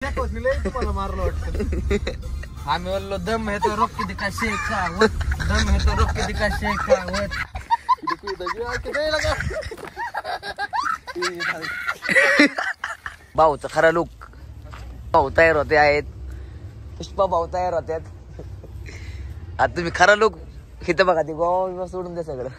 तुम्हाला मारलं वाटतं. आम्ही बोललो दम है तो रोक के दिखा शेखावत, दम है तो रोक के दिखा शेखावत. भाऊचा खरा लुक. भाऊ तयार होते आहेत, पुष्पा भाऊ तयार होत्यात. आता तुम्ही खरा लुक इथं बघा, ते गोवा सोडून द्या सगळं.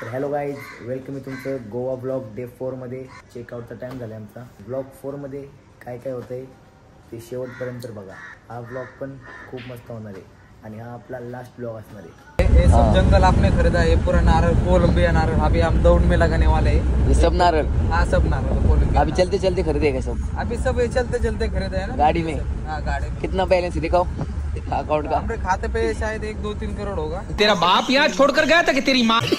तर हॅलो गाईज, वेलकम आहे तुमचं गोवा ब्लॉग डे 4 मध्ये. चेकआउटचा टाइम झाला आमचा. ब्लॉग 4 मध्ये काय काय होतंय ते शेवटपर्यंत बघा. हा ब्लॉग पण खूप मस्त होणार आहे आणि हा आपला लास्ट ब्लॉग असणार आहे. ये सब जंगल आपने खरीदा है, ये पूरा नारल कोलंबिया नारल. अभी हम दौड़ में लगाने वाले हैं. ये सब नारळ. हाँ सब नारल कोलंबिया. अभी चलते चलते खरीदे का सब. अभी सब ये चलते चलते खरीदे है ना गाड़ी में. हाँ गाड़ी में. कितना बैलेंस है दिखाओ अकाउंट का. हमारे खाते पे शायद 1-2-3 करोड़ होगा. तेरा बाप यहाँ छोड़कर गया था कि तेरी माँ. ये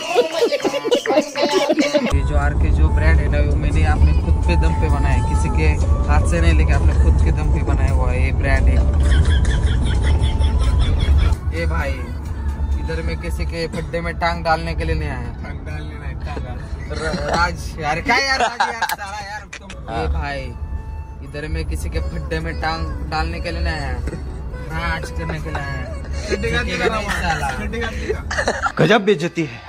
जो आर के जो ब्रांड है ना, वो मैंने अपने खुद पे दम पे बनाया है, किसी के हाथ से नहीं लेके अपने खुद के दम पे बनाया हुआ है. ये ब्रांड है. ये भाई इधर में किसी के खड्डे में टांग डालने के लिए नहीं आया. टांग डालने नहीं, टांग राज यार क्या यार राज यार सारा यार तुम. ये भाई इधर में किसी के खड्डे में टांग डालने के लिए नहीं आया, राज करने के लिए आया. गजब बेइज्जती है.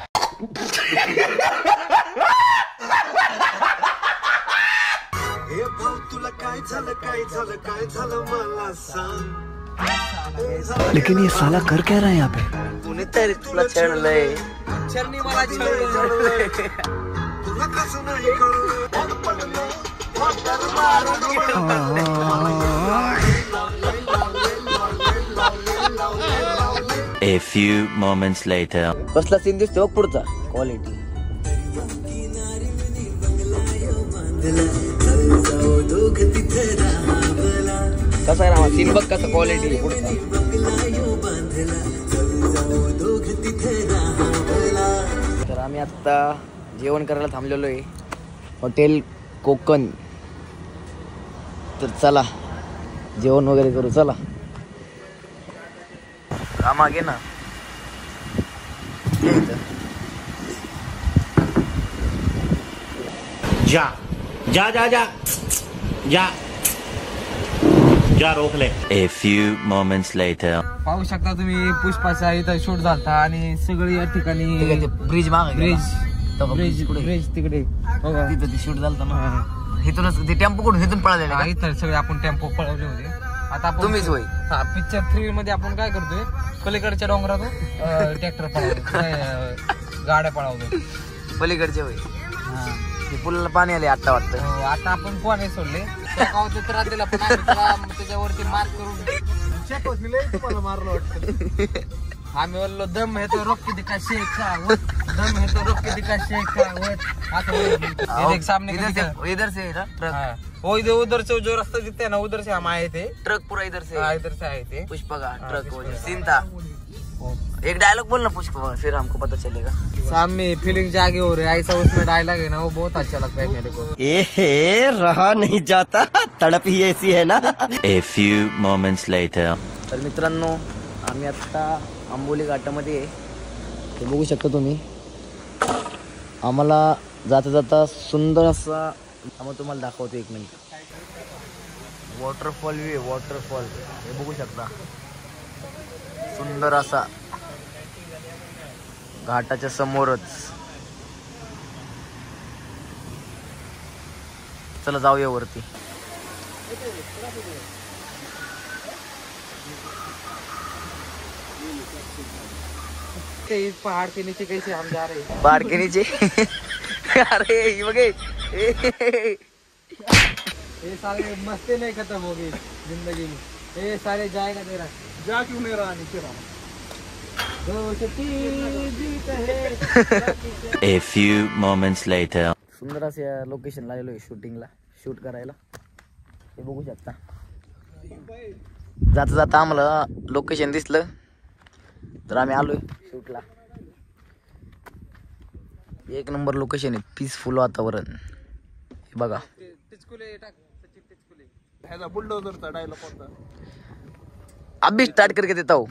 लेकिन ये साला कर क्या रहा है यहाँ पे. कुणी तरी तुला छेडलंय. चरणी मला छेडलंय. A few moments later. कसला सीन दिसतो पुढचा. क्वालिटी कसा आहे सीन बघ, कसं क्वालिटी पुढचा. तर आम्ही आता जेवण करायला थांबलेलो आहे हॉटेल कोकण. तर चला जेवण वगैरे करू. चला मागे ना जा जा जा जा जा जा रोक ले. A few moments later. पाहू शकता तुम्ही पुष्पाचा इथं शूट झालता आणि सगळी या ठिकाणी ब्रिज मागे. ब्रिज तिकडे तिथं ते शूट झालं ना. इथूनच ते टेम्पो कडून इथून पळाले. इथं सगळे आपण टेम्पो पळवले होते. आता आपण तुम्हीच होय. हा पिक्चर 3 मध्ये आपण काय करतोय, पलीकडच्या डोंगरातून ट्रॅक्टर पळवतो, गाड्या पळवतो पलीकडचे होय. ते पुलाला पाणी आले आता वाटतं. आता आपण कोणी सोडले गावाचं त्रास दिला, पण आम्ही त्याला त्याच्यावरती मार्क करून तुम्हाला मारलं वाटतं. आम्ही बोललो दम है तो रोक के दिखा शेखावत, दम है तो रोक के दिखा शेखावत. आता सामने इधर से ट्रक. वो उधर से जो रास्ता दिखता है ना, उधर से हम आए थे. ट्रक पूरा इधर से आए थे. पुष्पा का ट्रक सीन था. एक डायलॉग बोलना पुष्पा, फिर हमको पता चलेगा. सामने फीलिंग जागे हो रहे, ऐसा उसमें डायलॉग है ना, वो बहुत अच्छा लगता है मेरे को. ए रहा नहीं जाता, तड़प ही ऐसी है ना. A few moments later. तर मित्रांनो, आम्ही आता आंबोली घाटामध्ये ते बघू शकता तुम्ही. आम्हाला जाता जाता सुंदर असा आम्हाला तुम्हाला दाखवतो. 1 मिनिट. वॉटरफॉल व्ह्यू आहे, वॉटरफॉल हे बघू शकता. सुंदर असा घाटाच्या समोरच. चला जाऊया वरती. इस पहाड़ के नीचे कैसे हम जा रहे हैं. पहाड़ के नीचे. अरे ये बघे, ये सारे मस्ती नहीं खत्म होगी जिंदगी में. ये सारे जाएगा तेरा. जा क्यों नहीं रहा नीचे रहा. A few moments later. सुंदर अशा लोकेशनला आलेलो आहे शूटिंगला, शूट करायला. हे बघू शकता. जाता जाता आम्हाला लोकेशन दिसलं तर आम्ही आलोय शूटला. 1 नंबर लोकेशन आहे, पीसफुल वातावरण. हे बघा. अभी स्टार्ट करके देता हूँ.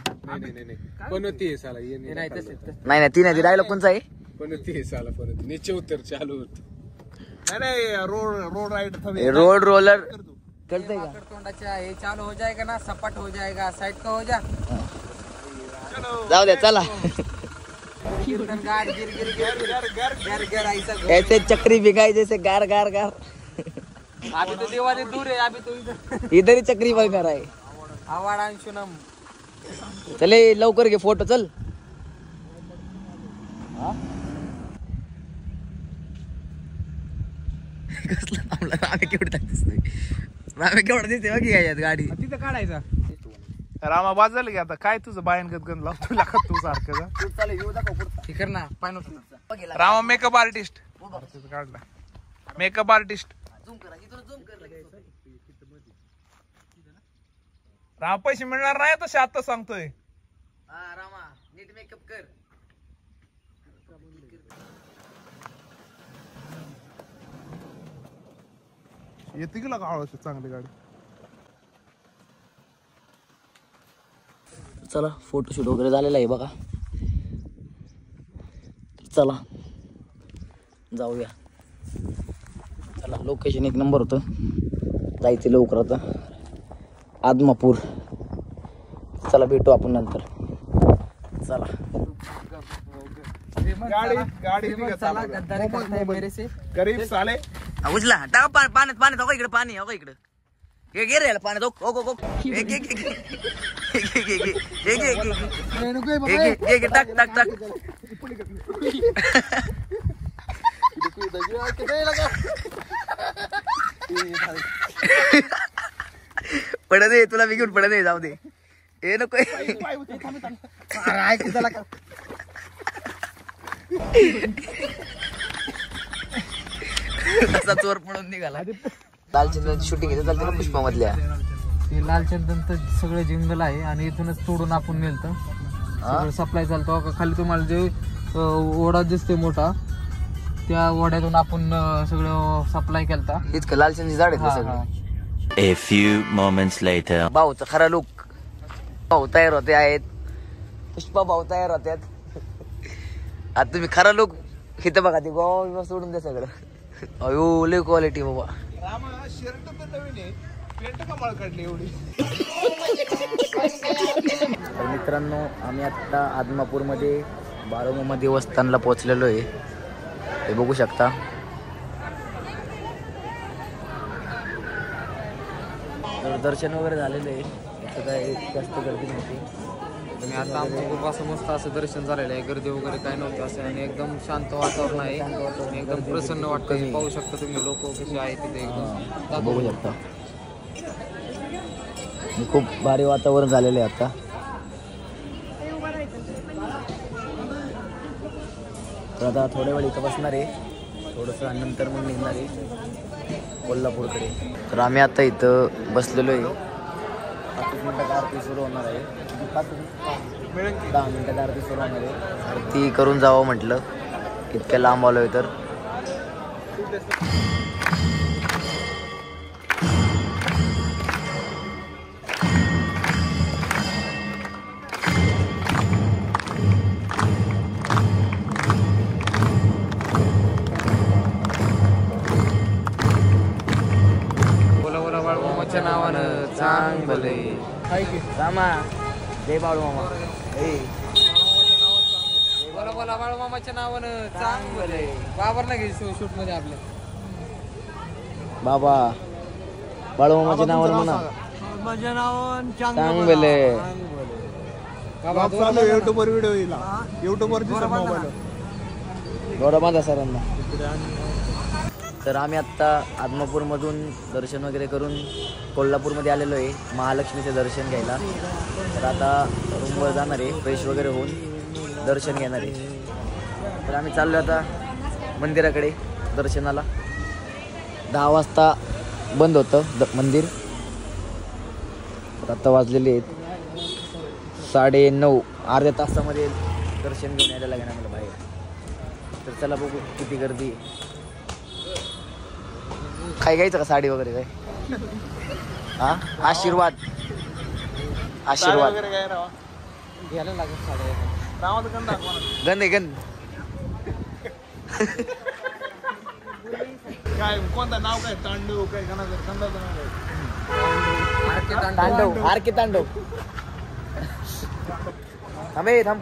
नहीं ती नाही. डायलॉग कोणचा आहे. नीचे उतर चालू होत. रोड रोलर कळतंय का? तोंडाच्या हे चालू हो जाएगा ना, सपाट हो जाएगा, साइड का हो जा. जाऊ द्या चला. कीर्तन गार गिर गिर गिर गिर गर गर ऐसा घूम. ऐसे चक्री बिगाई जैसे गार गार गार. अभी तो दिवाली दूर है, अभी तो इधर इधर ही चक्री बघणार आहे. आवाडांशुनम. चले लवकर घे फोटो चल. कसला थांबला रामे केवढा दिसतोय. रामे केवढा दिसतोय बघ याच्यात गाडी. तिथं काढायचा. रामा बाजारला की आता काय तुझं बायन गण लावतो लागा तू सारखं. हे कर ना पाय नव्हतं. रामा मेकअप आर्टिस्ट काढला. मेकअप आर्टिस्ट राम पैसे मिळणार नाही तसे आता सांगतोय. रामा नीट मेकअप कर. येते की लागा हळूच चांगली गाडी. चला फोटोशूट वगैरे झालेला आहे बघा. चला जाऊया. चला लोकेशन एक नंबर होतं. जायचं लवकर आता आदमापूर. चला भेटू आपण नंतर. चला गाडी चला गद्दारी करताय मेरे से. गरीब साले. उचला टाका पाण्यात पाण्यात हो इकडे पाणी हो इकडे. हे घे रे पाण्यात. टाक टाक टाक. पडत दे तुला मी घेऊन पडत दे. जाऊ दे हे नको. असा चोर पडून निघाला. लालचंद्राची शूटिंग येते चालते ना पुष्पा मधल्या. ते लालचंदन तर सगळं जंगल आहे आणि इथूनच तोडून आपण नेलतं. सगळं सप्लाय चालतो. खाली तुम्हाला जे ओढा दिसतोय मोठा, त्या ओढ्यातून आपण सगळं सप्लाय केलता. इतकं लालचंदची झाड आहेत सगळं. A few moments later. भाऊचा खरा लुक. भाऊ तयार होते आहेत. पुष्पा भाऊ तयार होत्यात. आता तुम्ही खरा लुक इथं बघा. ते गोवा सोडून द्या सगळं. अयो लय क्वालिटी बाबा. रामा शर्ट तर नवीन आहे, पेंट कमाल काढली एवढी. तर मित्रांनो आम्ही आता आदमापूरमध्ये बाळोमा देवस्थानला पोहोचलेलो आहे. हे बघू शकता. तर दर्शन वगैरे झालेलं आहे. इथं काय जास्त गर्दी नव्हती. आणि आता आमचं खूप असं मस्त असं दर्शन झालेलं आहे. गर्दी वगैरे काय नव्हतं असं. आणि एकदम शांत वातावरण आहे. आणि एकदम प्रसन्न वाटतं. पाहू शकता तुम्ही लोक कसे आहेत तिथे. एकदम बघू शकता. खूप भारी वातावरण झालेलं आहे आता. तर आता थोड्या वेळ इथं बसणार आहे थोडंसं. नंतर मग निघणार आहे कोल्हापूरकडे. तर आम्ही आता इथं बसलेलो आहे. 5 मिनिटात आरती सुरू होणार आहे. 10 मिनिटात आरती सुरू होणार आहे. आरती करून जावं म्हटलं, इतक्या लांब आलोय तर. बाळूमामाच्या नावानं चांग भले. रामा जय बाळू मामा. बोला बोला बाळूमामाच्या नावानं चांग भले. बाबर ना घे शूट मध्ये आपल्या. बाबा बाळूमामाच्या नावानं म्हणा. माझ्या नावानं चांग भले. युट्यूबवर व्हिडिओ येईल. युट्यूबवर मोबाईल गौरव माझा सरांना. तर आम्ही आत्ता आदमापूरमधून दर्शन वगैरे करून कोल्हापूरमध्ये आलेलो आहे महालक्ष्मीचे दर्शन घ्यायला. तर आता रूमवर जाणार आहे, फ्रेश वगैरे होऊन दर्शन घेणार आहे. तर आम्ही चाललो आता मंदिराकडे दर्शनाला. 10 वाजता बंद होतं मंदिर. तर आता वाजलेले आहेत 9:30. अर्ध्या तासामध्ये दर्शन घेऊन यायला लागेल आम्हाला बाहेर. तर चला बघू किती गर्दी. काय घ्यायचं का साडी वगैरे काय? हा आशीर्वाद आशीर्वाद घ्यायला लागेल गंद आहे गंद. काय कोणतं नाव काय? तांडू काय? तांडव आर के तांडव. थांब थांब.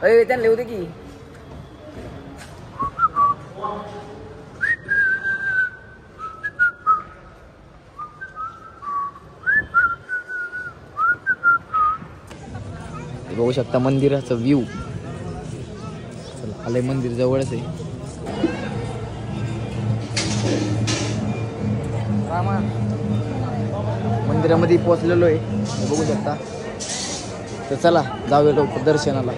अरे त्यांना लिहू दे की. बघू शकता मंदिराचं व्ह्यू. चला आलंय मंदिर जवळच आहे. मंदिरामध्ये पोहोचलेलो आहे बघू शकता. तर चला जाऊया लवकर दर्शनाला.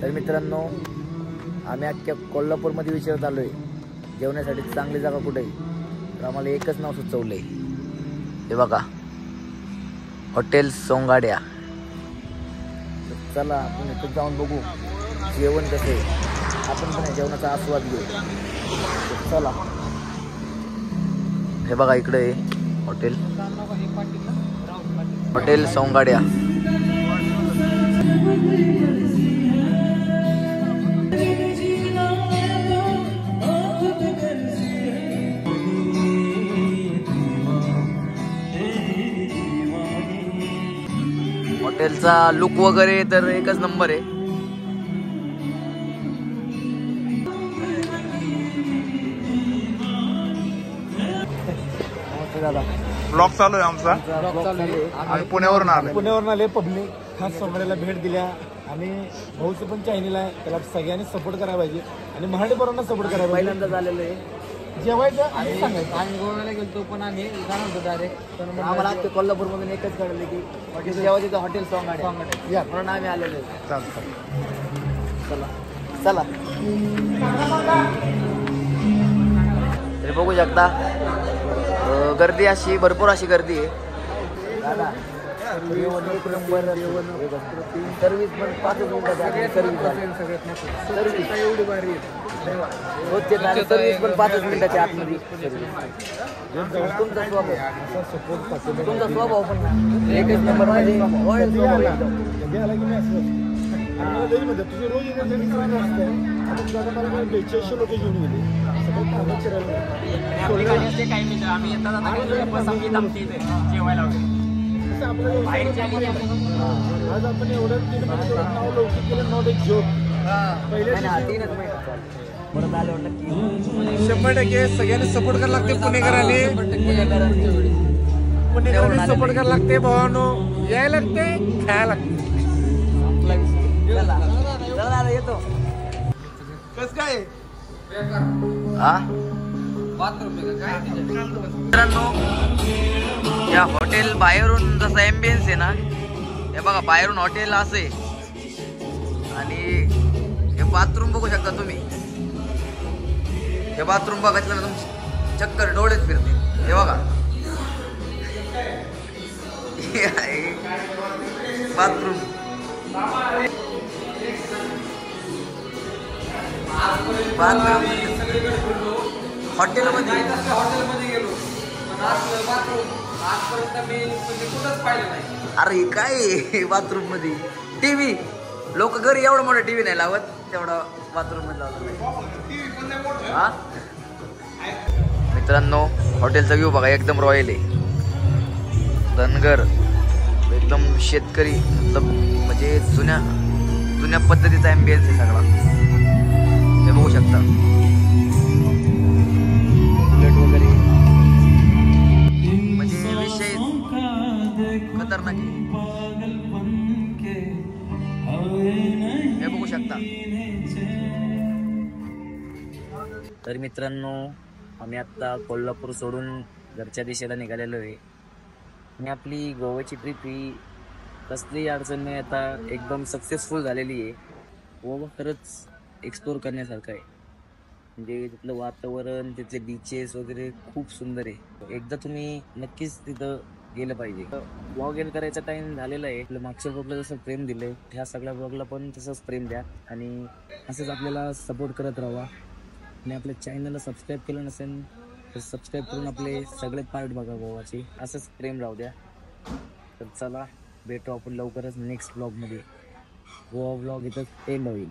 तर मित्रांनो आम्ही अख्ख्या कोल्हापूरमध्ये विचारत आलोय जेवण्यासाठी चांगली जागा कुठे आहे. तर आम्हाला एकच नाव सुचवलंय. हे बघा हॉटेल सोंगाड्या. चला आपण इथं जाऊन बघू जेवण कसं आहे. आपण पण या जेवणाचा आस्वाद घेऊ. चला हे बघा इकडे आहे हॉटेल सोंगाड्या. हॉटेलचा लुक वगैरे तर एकच नंबर आहे. ब्लॉग चालू आहे आमचा. आम्ही पुण्यावरून आले पब्लिक खास सोमवारला भेट दिल्या. आणि भाऊचं पण चॅनल आहे त्याला सगळ्यांनी सपोर्ट करायला पाहिजे आणि मराठी पोरांना सपोर्ट करायला पाहिजे. पहिल्यांदा झालेलं आहे जेवायचं आणि सांगायचं. आम्ही गोव्याला गेलतो पण आम्ही जाणार होतो डायरेक्ट. पण आम्हाला आता कोल्हापूरमधून एकच कळलं की हॉटेल जेवायचं हॉटेल सोंगाड्या म्हणून आम्ही आलेलो आहे. चला चला. तरी बघू शकता गर्दी अशी भरपूर अशी गर्दी आहे. दादा जेवण एक नंबर. सर्व्हिस पण 5 मिनिटाची सर्व्हिस एवढी भारी आहे. सर्व्हिस पण 5 मिनिटाच्या आतमध्ये. तुमचा स्वभाव पण एकच नंबर मध्ये रॉयल स्वभाव एकदम. तुझे रोज मला 4200 लोक घेऊन गेले. काही मित्र आम्ही जेवायला आज आपण एवढं नाव लवकर केलं. नॉट एक जोक. पहिले 100% सगळ्यांनी सपोर्ट करायला लागते. पुणेकरांनी सपोर्ट करायला लागते. भावानो यायला लागते खायला लागते. येतो कस काय हा बाथरूम मित्रांनो. या हॉटेल बाहेरून जसं एम्बियन्स आहे ना हे बघा बाहेरून हॉटेल असे आणि हे बाथरूम बघू शकता तुम्ही. हे बाथरूम बघितलं ना तुमची चक्कर डोळेच फिरते. हे बघा बाथरूम. हॉटेलमध्ये गेलो आजपर्यंत मी कुठंच पाहिलं नाही. अरे काय बाथरूम मध्ये टीव्ही. लोक घरी एवढं मोठं टीव्ही नाही लावत तेवढा बाथरूम मध्ये लावत. हा मित्रांनो हॉटेलचा व्ह्यू बघा एकदम रॉयल आहे. धनगर एकदम शेतकरी म्हणजे जुन्या पद्धतीचा एम्बियन्स आहे सगळा. हे बघू शकता बुलेट वगैरे म्हणजे विषय खतरनाक आहे. हे बघू शकता. तर मित्रांनो, आम्ही आता कोल्हापूर सोडून घरच्या दिशेला निघालेलो आहे आणि आपली गोव्याची ट्रिप ही कसलीही अडचण नाही आता एकदम सक्सेसफुल झालेली आहे. गोवा खरंच एक्सप्लोर करण्यासारखं आहे. म्हणजे तिथलं वातावरण, तिथले बीचेस वगैरे खूप सुंदर आहे. एकदा तुम्ही नक्कीच तिथं गेलं पाहिजे. ब्लॉग एंड करायचा टाइम झालेला आहे. आपल्या मागच्या ब्लॉगला जसं प्रेम दिलंय ह्या सगळ्या ब्लॉगला पण तसंच प्रेम द्या आणि असंच आपल्याला सपोर्ट करत राहा. आणि आपल्या चॅनलला सबस्क्राईब केलं नसेल तर सबस्क्राईब करून आपले सगळे पार्ट बघा गोवाचे. असंच प्रेम राहू द्या. तर चला भेटू आपण लवकरच नेक्स्ट ब्लॉगमध्ये. गोवा ब्लॉग इथं एंड होईल.